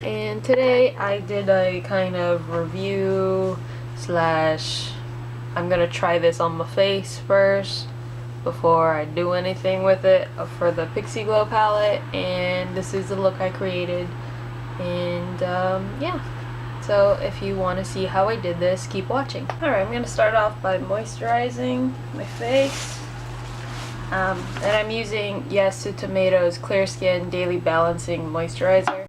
And today I did a kind of review slash I'm gonna try this on my face first before I do anything with it for the PixiGlow palette, and this is the look I created. And yeah, so if you want to see how I did this, keep watching. Alright, I'm gonna start off by moisturizing my face. And I'm using Yes to Tomatoes Clear Skin Daily Balancing Moisturizer.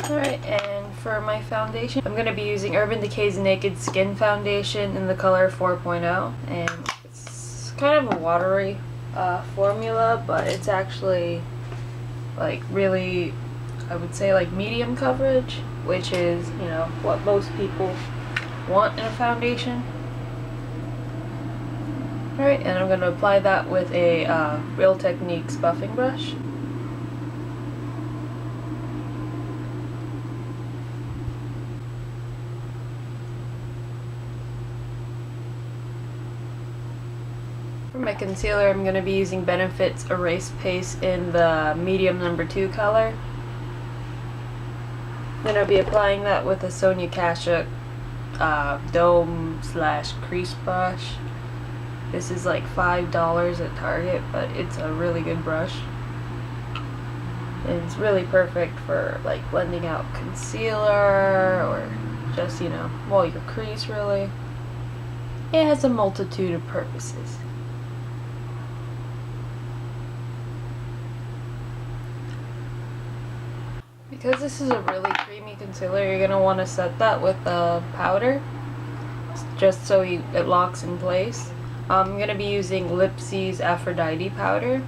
Alright, and for my foundation, I'm going to be using Urban Decay's Naked Skin Foundation in the color 4.0, and it's kind of a watery formula, but it's actually like really, I would say, like medium coverage, which is, you know, what most people want in a foundation. Alright, and I'm going to apply that with a Real Techniques buffing brush. For my concealer, I'm going to be using Benefit's Erase Paste in the medium number 2 color. I'm going to be applying that with a Sonia Kashuk dome slash crease brush. This is like $5 at Target, but it's a really good brush. And it's really perfect for like blending out concealer or just, you know, well, your crease really. It has a multitude of purposes. Because this is a really creamy concealer, you're going to want to set that with a powder, just so it locks in place. I'm going to be using Lipsy's Aphrodite powder.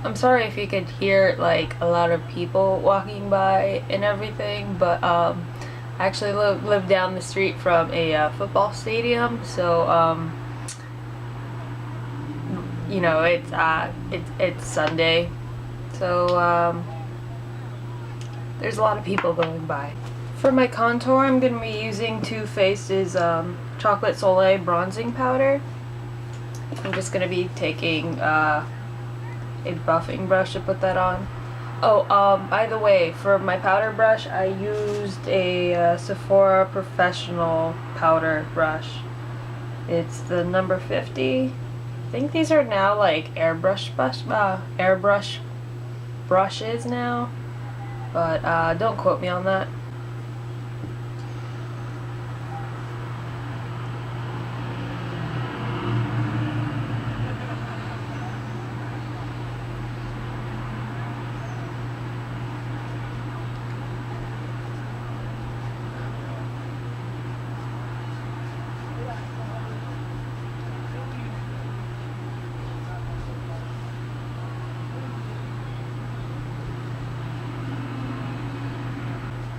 I'm sorry if you could hear like a lot of people walking by and everything, but I actually live down the street from a football stadium, so you know, it's Sunday, so there's a lot of people going by. For my contour, I'm going to be using Too Faced's Chocolate Soleil bronzing powder. I'm just going to be taking a buffing brush to put that on. Oh, by the way, for my powder brush, I used a Sephora Professional powder brush. It's the number 50. I think these are now like airbrush brushes now, but don't quote me on that.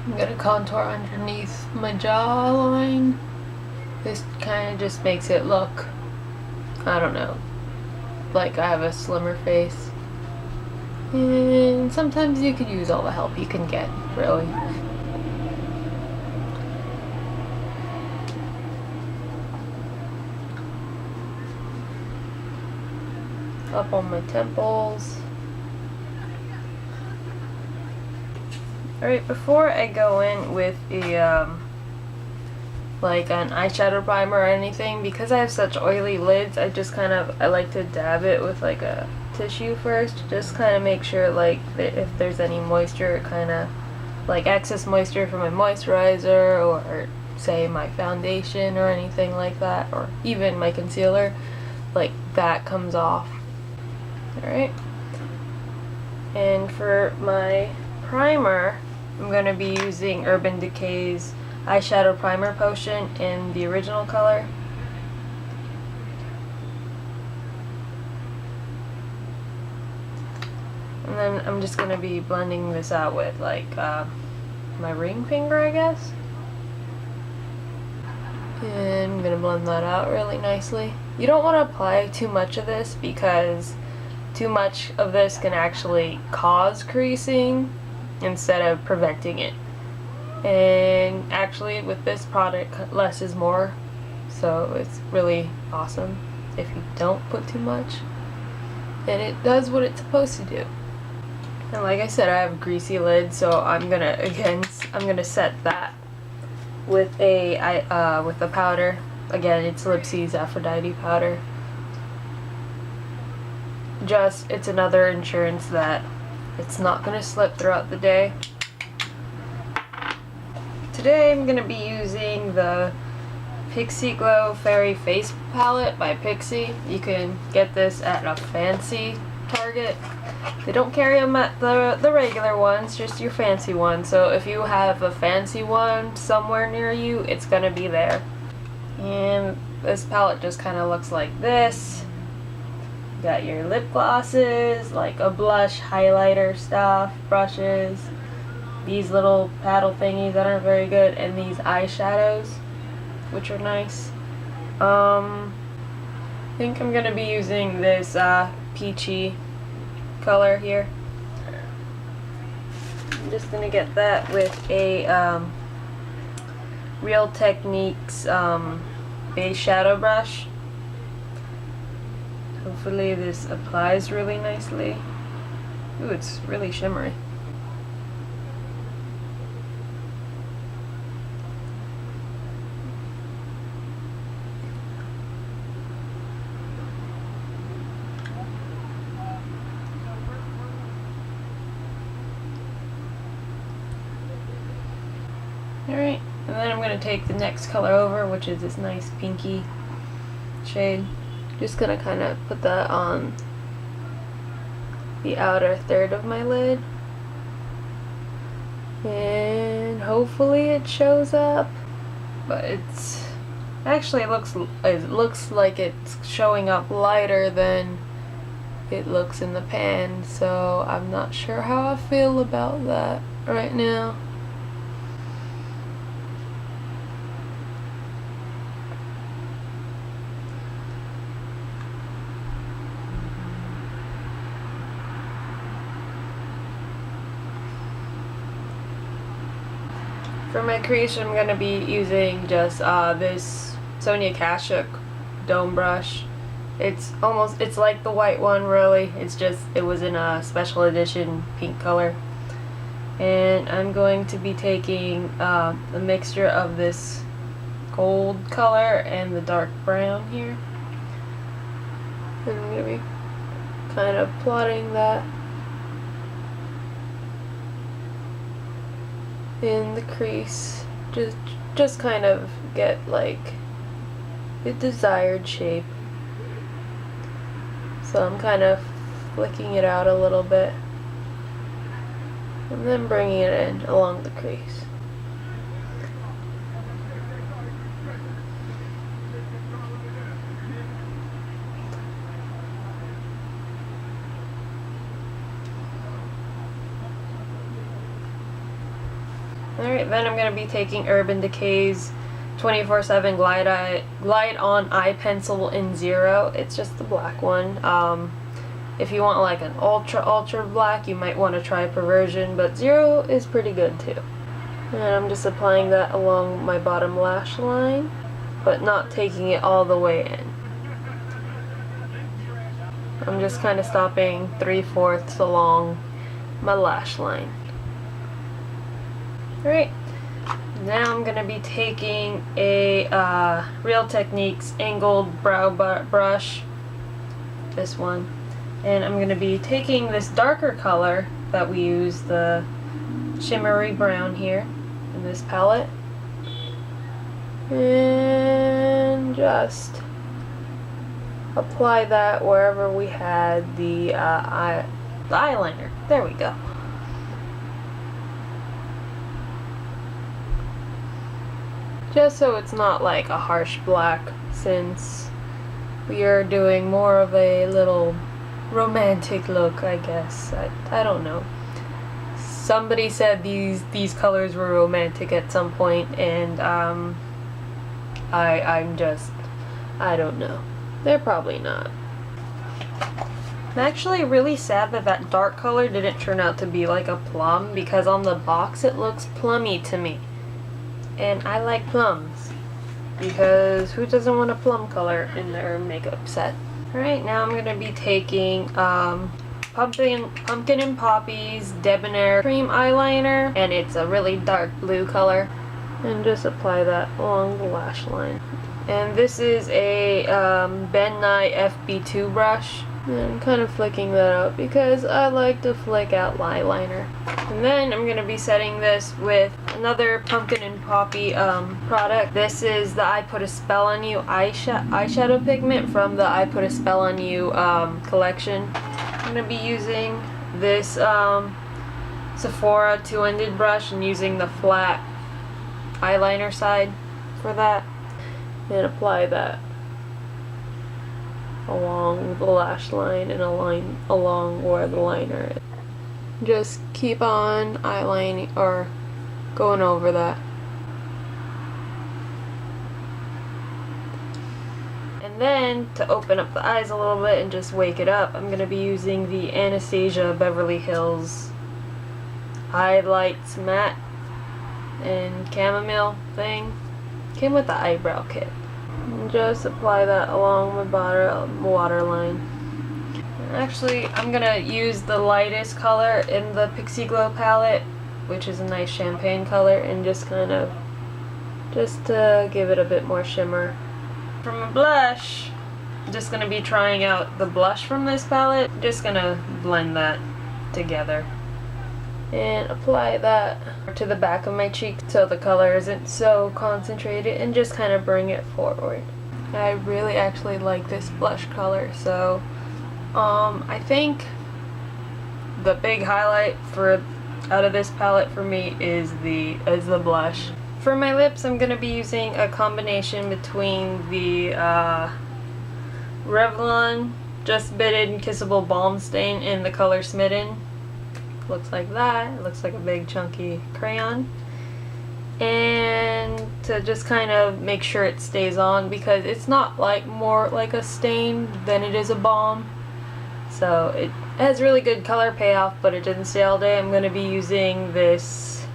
I'm gonna contour underneath my jawline. This kind of just makes it look, I don't know, like I have a slimmer face. And sometimes you could use all the help you can get, really. Up on my temples. Alright, before I go in with a like an eyeshadow primer or anything, because I have such oily lids, I like to dab it with like a tissue first, just kind of make sure like that if there's any moisture, kind of like excess moisture from my moisturizer or say my foundation or anything like that, or even my concealer, like that comes off. Alright, and for my primer, I'm going to be using Urban Decay's Eyeshadow Primer Potion in the original color. And then I'm just going to be blending this out with like my ring finger, I guess. And I'm gonna blend that out really nicely. You don't want to apply too much of this because too much of this can actually cause creasing instead of preventing it. And actually with this product, less is more, so it's really awesome if you don't put too much, and it does what it's supposed to do. And like I said, I have a greasy lid, so I'm gonna set that with a powder. Again, it's Lipsy's Aphrodite powder. It's another insurance that it's not gonna slip throughout the day. Today I'm gonna be using the PixiGlow Fairy Face Palette by PiXI. You can get this at a fancy Target. They don't carry them at the regular ones, just your fancy one. So if you have a fancy one somewhere near you, it's gonna be there. And this palette just kind of looks like this. You got your lip glosses, like a blush, highlighter stuff, brushes, these little paddle thingies that aren't very good, and these eyeshadows, which are nice. I think I'm gonna be using this peachy color here. I'm just gonna get that with a Real Techniques base shadow brush. Hopefully this applies really nicely. Ooh, it's really shimmery. Alright, and then I'm going to take the next color over, which is this nice pinky shade. Just going to kind of put that on the outer third of my lid. And hopefully it shows up. But it looks like it's showing up lighter than it looks in the pan. So I'm not sure how I feel about that right now. For my crease, I'm going to be using just this Sonia Kashuk dome brush. It's like the white one, really. It was in a special edition pink color. And I'm going to be taking a mixture of this gold color and the dark brown here. And I'm going to be kind of plotting that in the crease, just kind of get like the desired shape. So I'm kind of flicking it out a little bit and then bringing it in along the crease. Alright, then I'm going to be taking Urban Decay's 24/7 Glide On Eye Pencil in Zero. It's just the black one. If you want like an ultra black, you might want to try Perversion, but Zero is pretty good too. And I'm just applying that along my bottom lash line, but not taking it all the way in. I'm just kind of stopping 3/4 along my lash line. Alright, now I'm going to be taking a Real Techniques angled brow brush, this one, and I'm going to be taking this darker color that we use, the shimmery brown here in this palette, and just apply that wherever we had the eyeliner. There we go. Just so it's not like a harsh black, since we are doing more of a little romantic look, I guess. I don't know. somebody said these colors were romantic at some point, and I don't know. They're probably not. I'm actually really sad that that dark color didn't turn out to be like a plum, because on the box it looks plummy to me. And I like plums, because who doesn't want a plum color in their makeup set? Alright, now I'm going to be taking Pumpkin and Poppy's Debonair Cream Eyeliner, and it's a really dark blue color. And just apply that along the lash line. And this is a Ben Nye FB2 brush. And I'm kind of flicking that out because I like to flick out eyeliner. And then I'm going to be setting this with another Pumpkin and Poppy product. This is the I Put a Spell on You eyeshadow pigment from the I Put a Spell on You collection. I'm going to be using this Sephora two-ended brush and using the flat eyeliner side for that, and apply that along the lash line and along where the liner is. Just keep on eyelining or going over that. And then to open up the eyes a little bit and just wake it up, I'm going to be using the Anastasia Beverly Hills Highlights Matte and Chamomile thing. Came with the eyebrow kit. And just apply that along my waterline. Actually, I'm gonna use the lightest color in the PixiGlow palette, which is a nice champagne color, and just to give it a bit more shimmer. From a blush, I'm just gonna be trying out the blush from this palette. Just gonna blend that together and apply that to the back of my cheek so the color isn't so concentrated, and just kind of bring it forward. I really actually like this blush color, so I think the big highlight out of this palette for me is the blush. For my lips, I'm gonna be using a combination between the Revlon Just Bitten Kissable Balm Stain and the color Smitten. Looks like that. It looks like a big chunky crayon. And to just kind of make sure it stays on, because it's not like more like a stain than it is a balm. So it has really good color payoff, but it didn't stay all day. I'm going to be using this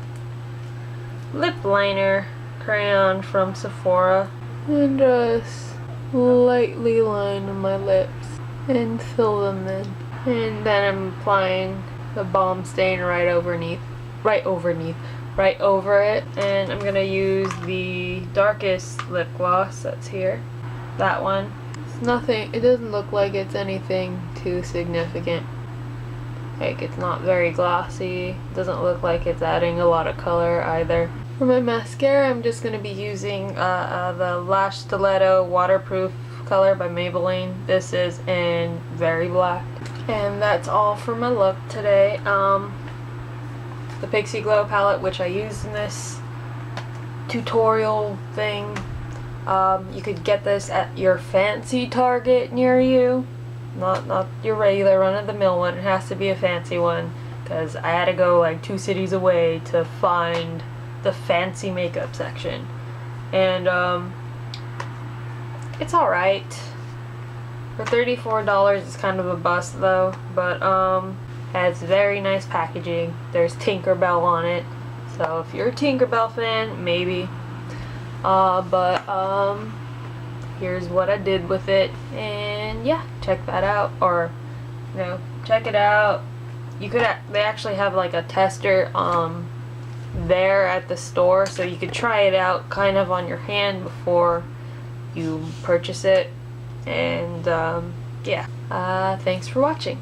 lip liner crayon from Sephora and just lightly line my lips and fill them in. And then I'm applying the balm stain right over it, and I'm gonna use the darkest lip gloss that's here, that one. It's nothing, it doesn't look like it's anything too significant. Like, it's not very glossy, doesn't look like it's adding a lot of color either. For my mascara, I'm just gonna be using the Lash Stiletto Waterproof color by Maybelline. This is in Very Black. And that's all for my look today. The PixiGlow palette, which I used in this tutorial thing, you could get this at your fancy Target near you. Not your regular run-of-the-mill one. It has to be a fancy one, because I had to go like 2 cities away to find the fancy makeup section. And it's alright. For $34, it's kind of a bust though, but has very nice packaging. There's Tinkerbell on it, so if you're a Tinkerbell fan, maybe. Here's what I did with it, and yeah, check that out, or check it out. You could they actually have like a tester there at the store, so you could try it out kind of on your hand before you purchase it. And yeah, thanks for watching.